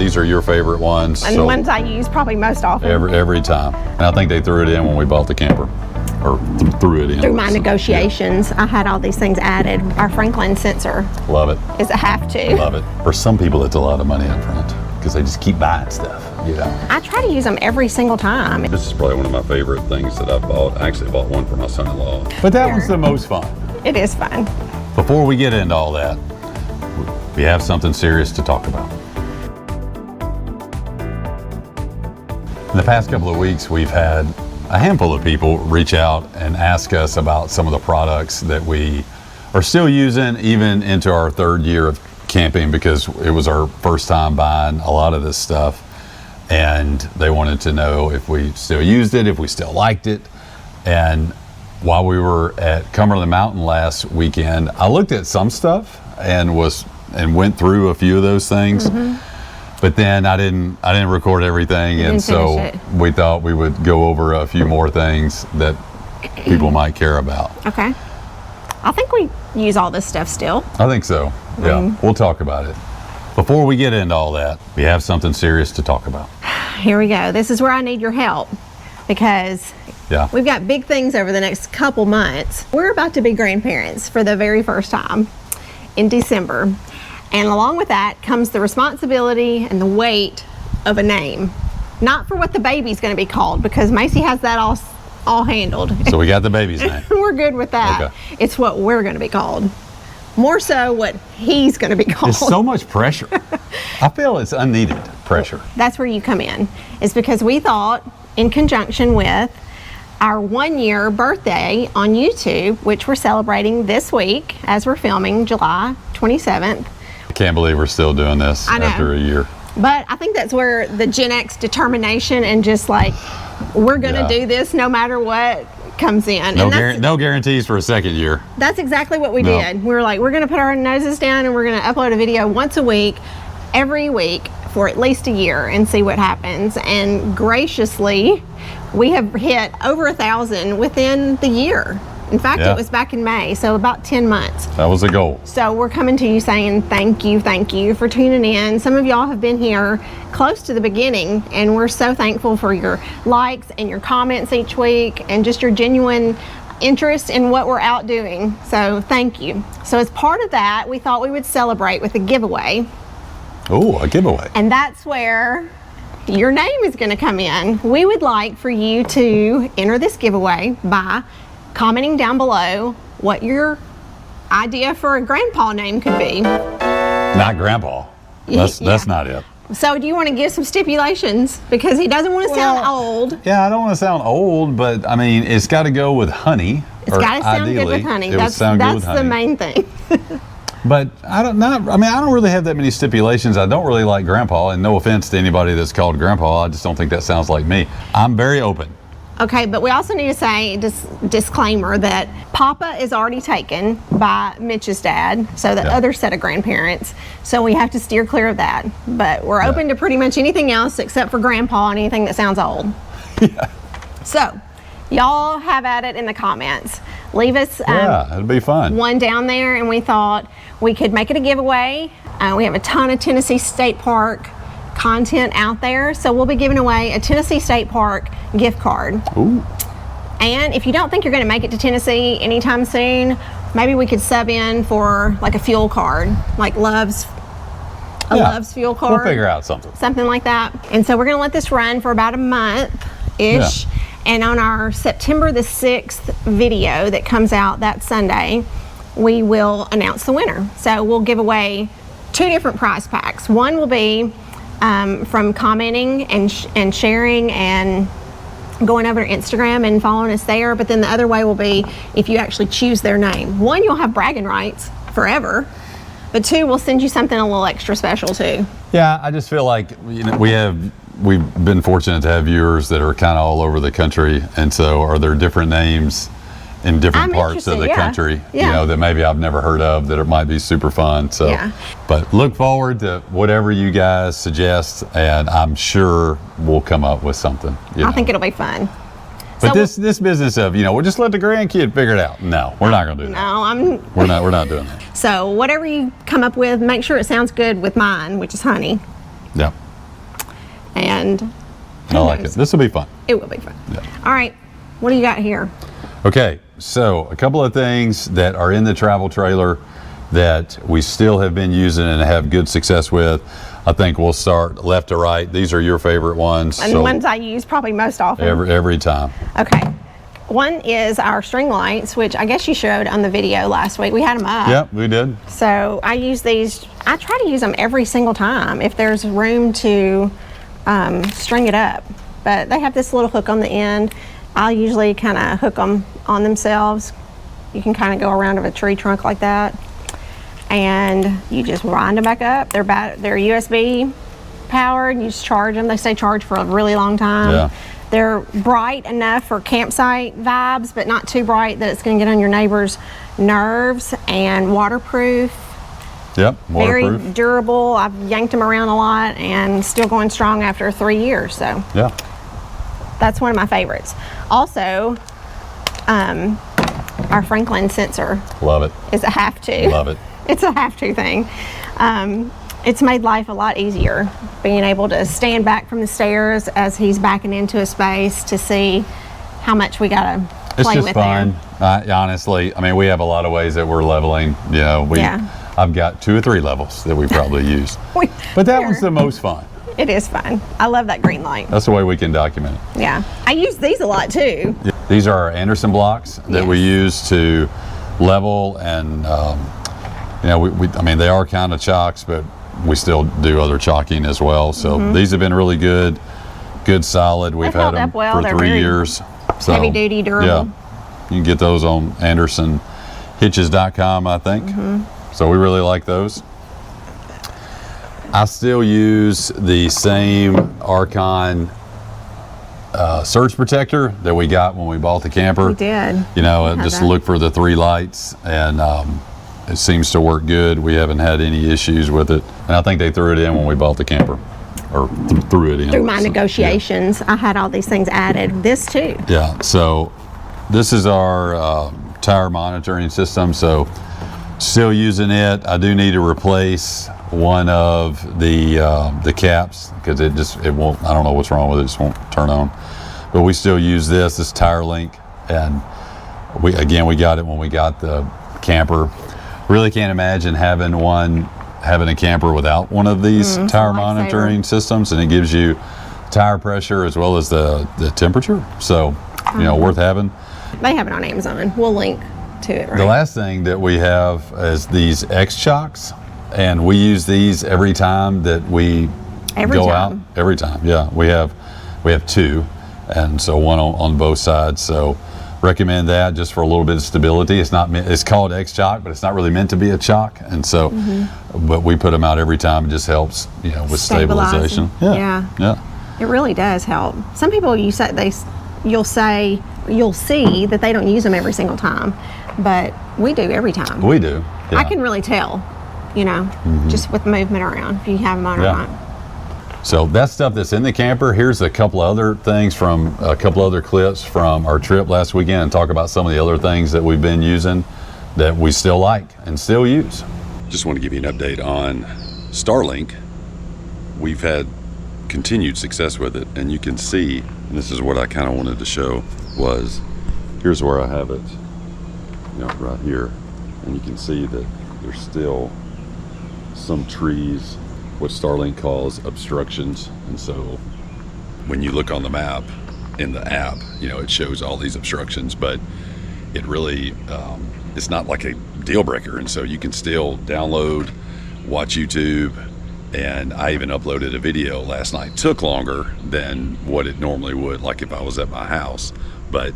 these are your favorite ones. And the ones I use probably most often. Every time. And I think they threw it in when we bought the camper. Or threw it in. Through my negotiations, I had all these things added. Our Franklin sensor. Love it. Is a have to. Love it. For some people, it's a lot of money up front because they just keep buying stuff, you know. I try to use them every single time. This is probably one of my favorite things that I've bought. I actually bought one for my son-in-law. But that one's the most fun. It is fun. Before we get into all that, we have something serious to talk about. In the past couple of weeks, we've had a handful of people reach out and ask us about some of the products that we are still using even into our third year of camping, because it was our first time buying a lot of this stuff, and they wanted to know if we still used it, if we still liked it. And while we were at Cumberland Mountain last weekend, I looked at some stuff and went through a few of those things. But then I didn't record everything, and so we thought we would go over a few more things that people might care about. Okay. I think we use all this stuff still. I think so. Yeah, we'll talk about it. Before we get into all that, we have something serious to talk about. Here we go. This is where I need your help, because we've got big things over the next couple months. We're about to be grandparents for the very first time in December. And along with that comes the responsibility and the weight of a name. Not for what the baby's going to be called, because Macy has that all handled. So we got the baby's name. We're good with that. Okay. It's what we're going to be called. More so what he's going to be called. There's so much pressure. I feel it's unneeded pressure. That's where you come in. It's because we thought, in conjunction with our 1-year birthday on YouTube, which we're celebrating this week as we're filming, July 27th. I can't believe we're still doing this after a year. But I think that's where the Gen X determination and just like, we're going to do this no matter what comes in. No guarantees for a second year. That's exactly what we did. We were like, we're going to put our noses down and we're going to upload a video once a week, every week for at least a year, and see what happens. And graciously, we have hit over 1,000 within the year. In fact, it was back in May, so about 10 months. That was the goal. So we're coming to you saying thank you for tuning in. Some of y'all have been here close to the beginning, and we're so thankful for your likes and your comments each week and just your genuine interest in what we're out doing. So thank you. So as part of that, we thought we would celebrate with a giveaway. Oh, a giveaway. And that's where your name is going to come in. We would like for you to enter this giveaway by commenting down below what your idea for a grandpa name could be. Not grandpa. That's not it. So do you want to give some stipulations? Because he doesn't want to sound old. Yeah, I don't want to sound old, but I mean, it's got to go with honey. It's got to sound good with honey. That's the main thing. But I don't really have that many stipulations. I don't really like grandpa, and no offense to anybody that's called grandpa. I just don't think that sounds like me. I'm very open. Okay, but we also need to say, disclaimer, that Papa is already taken by Mitch's dad, so the other set of grandparents. So we have to steer clear of that. But we're open to pretty much anything else except for grandpa and anything that sounds old. So, y'all have at it in the comments. Leave us it'll be fun. One down there, and we thought we could make it a giveaway. We have a ton of Tennessee State Park content out there, so we'll be giving away a Tennessee State Park gift card. Ooh. And if you don't think you're going to make it to Tennessee anytime soon, maybe we could sub in for like a fuel card, like Love's fuel card. We'll figure out something like that. And so we're going to let this run for about a month-ish. And on our September the 6th video that comes out that Sunday, we will announce the winner. So we'll give away 2 different prize packs. One will be from commenting and sharing and going over to Instagram and following us there. But then the other way will be if you actually choose their name. 1, you'll have bragging rights forever. But 2, we'll send you something a little extra special too. Yeah, I just feel like we've been fortunate to have viewers that are kind of all over the country, and so are there different names in different parts of the country, that maybe I've never heard of, that it might be super fun. So, but look forward to whatever you guys suggest, and I'm sure we'll come up with something. I think it'll be fun. But this business of, we'll just let the grandkid figure it out. No, we're not going to do that. No, we're not doing that. So whatever you come up with, make sure it sounds good with mine, which is honey. Yeah. And I like it. This will be fun. It will be fun. Yeah. All right, what do you got here? Okay, so a couple of things that are in the travel trailer that we still have been using and have good success with. I think we'll start left to right. These are your favorite ones. And the ones I use probably most often. Every time. Okay. One is our string lights, which I guess you showed on the video last week. We had them up. Yep, we did. So I use these. I try to use them every single time if there's room to string it up. But they have this little hook on the end. I'll usually kind of hook them on themselves. You can kind of go around of a tree trunk like that. And you just wind them back up. They're USB powered. You just charge them. They stay charged for a really long time. Yeah. They're bright enough for campsite vibes, but not too bright that it's going to get on your neighbor's nerves. And waterproof. Yep, waterproof. Very durable. I've yanked them around a lot and still going strong after 3 years. So yeah, that's one of my favorites. Also, our Franklin sensor. Love it. Is a have to. Love it. It's a have to thing. It's made life a lot easier, being able to stand back from the stairs as he's backing into a space to see how much we got to play with. It's just fun. Honestly, I mean, we have a lot of ways that we're leveling. You know, I've got 2 or 3 levels that we probably use. But that one's the most fun. It is fun. I love that green light. That's the way we can document it. Yeah. I use these a lot too. These are our Anderson blocks that we use to level and, you know, I mean, they are kind of chocks, but we still do other chalking as well. So these have been really good, solid. We've had them for 3 years. So, heavy duty, durable. Yeah. You can get those on AndersonHitches.com, I think. So we really like those. I still use the same Archon surge protector that we got when we bought the camper. We did. You know, just look for the 3 lights, and it seems to work good. We haven't had any issues with it. And I think they threw it in when we bought the camper, or threw it in. Through my negotiations, I had all these things added. This too. Yeah, so this is our tire monitoring system. So still using it. I do need to replace one of the caps because it won't, I don't know what's wrong with it, just won't turn on. But we still use this Tire Link, and we got it when we got the camper. Really can't imagine having a camper without one of these tire monitoring systems, and it gives you tire pressure as well as the temperature. So, you know, worth having. They have it on Amazon. We'll link to it. Right? The last thing that we have is these X-Chocks, and we use these every time that we go out. Every time, yeah. We have 2, and so one on both sides. So recommend that just for a little bit of stability. It's called X-Chock, but it's not really meant to be a chock, and so but we put them out every time. It just helps, you know, with stabilization. Yeah. It really does help. Some people you'll see that they don't use them every single time, but we do every time. We do. Yeah. I can really tell, you know, just with movement around if you have them on or not. So that's stuff that's in the camper. Here's a couple other things from a couple other clips from our trip last weekend, and talk about some of the other things that we've been using that we still like and still use. Just want to give you an update on Starlink. We've had continued success with it, and you can see, and this is what I kind of wanted to show, was here's where I have it, you know, right here, and you can see that there's still some trees, what Starlink calls obstructions. And so when you look on the map in the app, you know, it shows all these obstructions, but it really it's not like a deal breaker, and so you can still download, watch YouTube. And I even uploaded a video last night. Took longer than what it normally would, like if I was at my house, but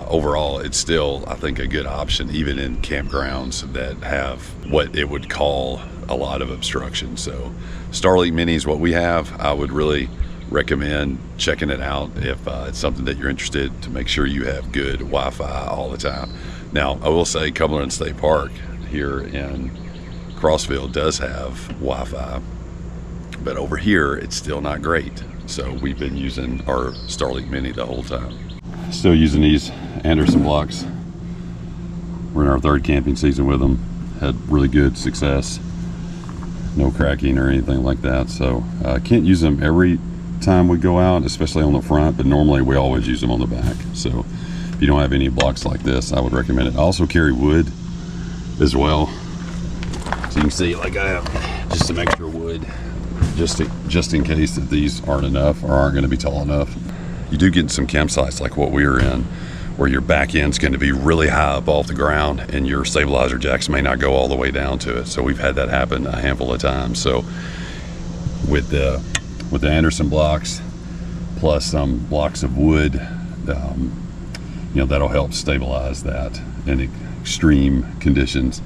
overall it's still, I think, a good option even in campgrounds that have what it would call a lot of obstruction. So Starlink Mini is what we have. I would really recommend checking it out if it's something that you're interested, to make sure you have good Wi-Fi all the time. Now I will say Cumberland State Park here in Crossville does have Wi-Fi, but over here it's still not great. So we've been using our Starlink Mini the whole time. Still using these Anderson blocks. We're in our 3rd camping season with them. Had really good success. No cracking or anything like that. So can't use them every time we go out, especially on the front, but normally we always use them on the back. So if you don't have any blocks like this, I would recommend it. I also carry wood as well. So you can see, like, I have just some extra wood just in case that these aren't enough or aren't going to be tall enough. You do get some campsites like what we were in, where your back end's going to be really high up off the ground and your stabilizer jacks may not go all the way down to it. So we've had that happen a handful of times. So with the Anderson blocks plus some blocks of wood, you know, that'll help stabilize that in extreme conditions,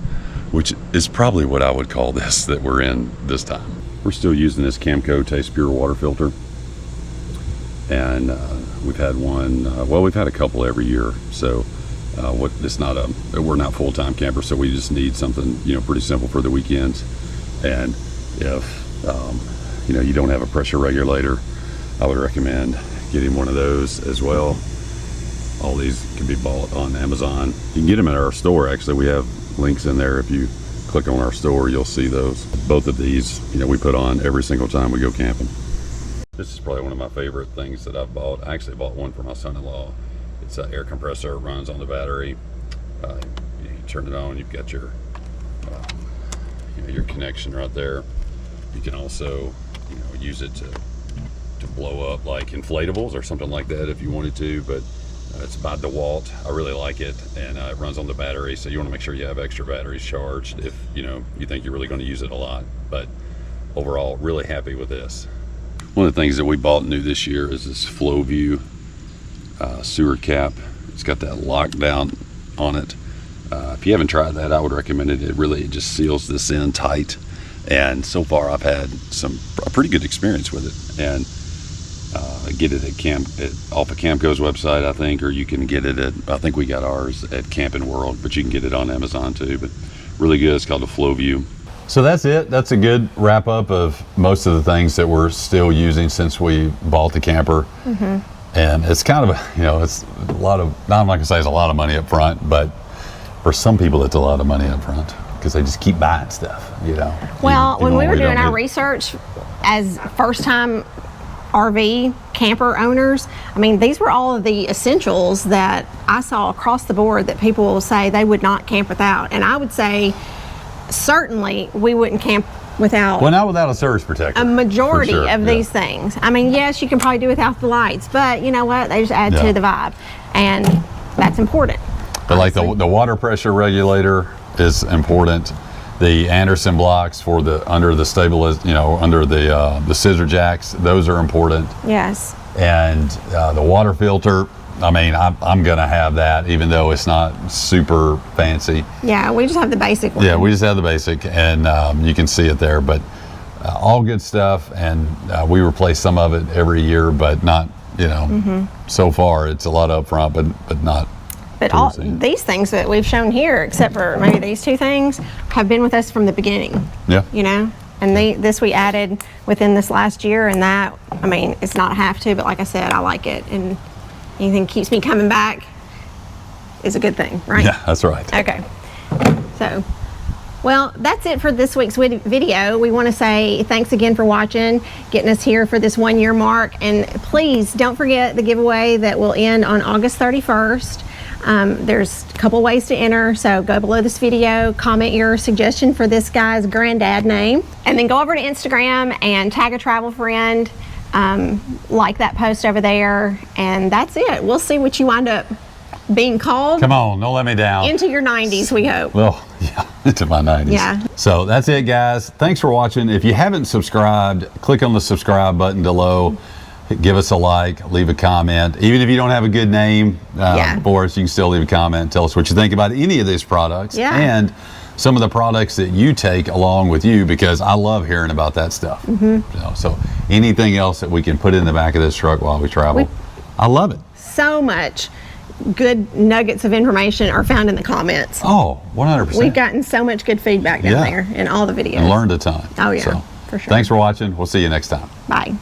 which is probably what I would call this that we're in this time. We're still using this Camco Taste Pure water filter, and we've had one, well, we've had a couple every year. So we're not full-time campers, so we just need something, you know, pretty simple for the weekends. And if you know, you don't have a pressure regulator, I would recommend getting one of those as well. All these can be bought on Amazon. You can get them at our store. Actually, we have links in there. If you click on our store, you'll see those. Both of these, you know, we put on every single time we go camping. This is probably one of my favorite things that I've bought. I actually bought one for my son-in-law. It's an air compressor. It runs on the battery. You turn it on. You've got your your connection right there. You can also, you know, use it to blow up like inflatables or something like that if you wanted to. But it's by DeWalt. I really like it, and it runs on the battery, so you want to make sure you have extra batteries charged if you think you're really going to use it a lot. But overall, really happy with this. One of the things that we bought new this year is this FlowView sewer cap. It's got that lockdown on it. If you haven't tried that, I would recommend it. It just seals this in tight, and so far I've had a pretty good experience with it. And get it off of Camco's website, I think, or you can get it at, I think we got ours at Camping World, but you can get it on Amazon too. But really good. It's called the FlowView. So that's it. That's a good wrap up of most of the things that we're still using since we bought the camper. Mm-hmm. And it's kind of it's a lot of, I'm not gonna say it's a lot of money up front, but for some people it's a lot of money up front because they just keep buying stuff, you know. Well, when we were doing our research as first time RV camper owners, I mean, these were all of the essentials that I saw across the board that people will say they would not camp without. And I would say certainly we wouldn't camp without, well, not without a surge protector, a majority of these things. I mean, yes, you can probably do without the lights, but you know what, they just add to the vibe, and that's important. But like the water pressure regulator is important. The Anderson blocks for under the scissor jacks, those are important. Yes. And the water filter, I mean, I'm gonna have that, even though it's not super fancy. Yeah, we just have the basic one. Yeah, we just have the basic, and you can see it there. But all good stuff, and we replace some of it every year, but not, so far it's a lot up front, but not. But all these things that we've shown here, except for maybe these two things, have been with us from the beginning. Yeah. You know, and this we added within this last year, and that, I mean, it's not a have to, but like I said, I like it, and anything keeps me coming back is a good thing, right? Yeah, that's right. Okay. So, well, that's it for this week's video. We want to say thanks again for watching, getting us here for this 1 year mark, and please don't forget the giveaway that will end on August 31st. There's a couple ways to enter, so go below this video, comment your suggestion for this guy's granddad name, and then go over to Instagram and tag a travel friend, like that post over there, and that's it. We'll see what you wind up being called. Come on, don't let me down. Into your 90s, we hope. Well, yeah, into my 90s. Yeah. So that's it, guys. Thanks for watching. If you haven't subscribed, click on the subscribe button below. Give us a like, leave a comment. Even if you don't have a good name for us, you can still leave a comment. Tell us what you think about any of these products and some of the products that you take along with you, because I love hearing about that stuff. Mm-hmm. So anything else that we can put in the back of this truck while we travel, I love it. So much good nuggets of information are found in the comments. Oh, 100%. We've gotten so much good feedback down there in all the videos. And learned a ton. Oh, yeah, for sure. Thanks for watching. We'll see you next time. Bye.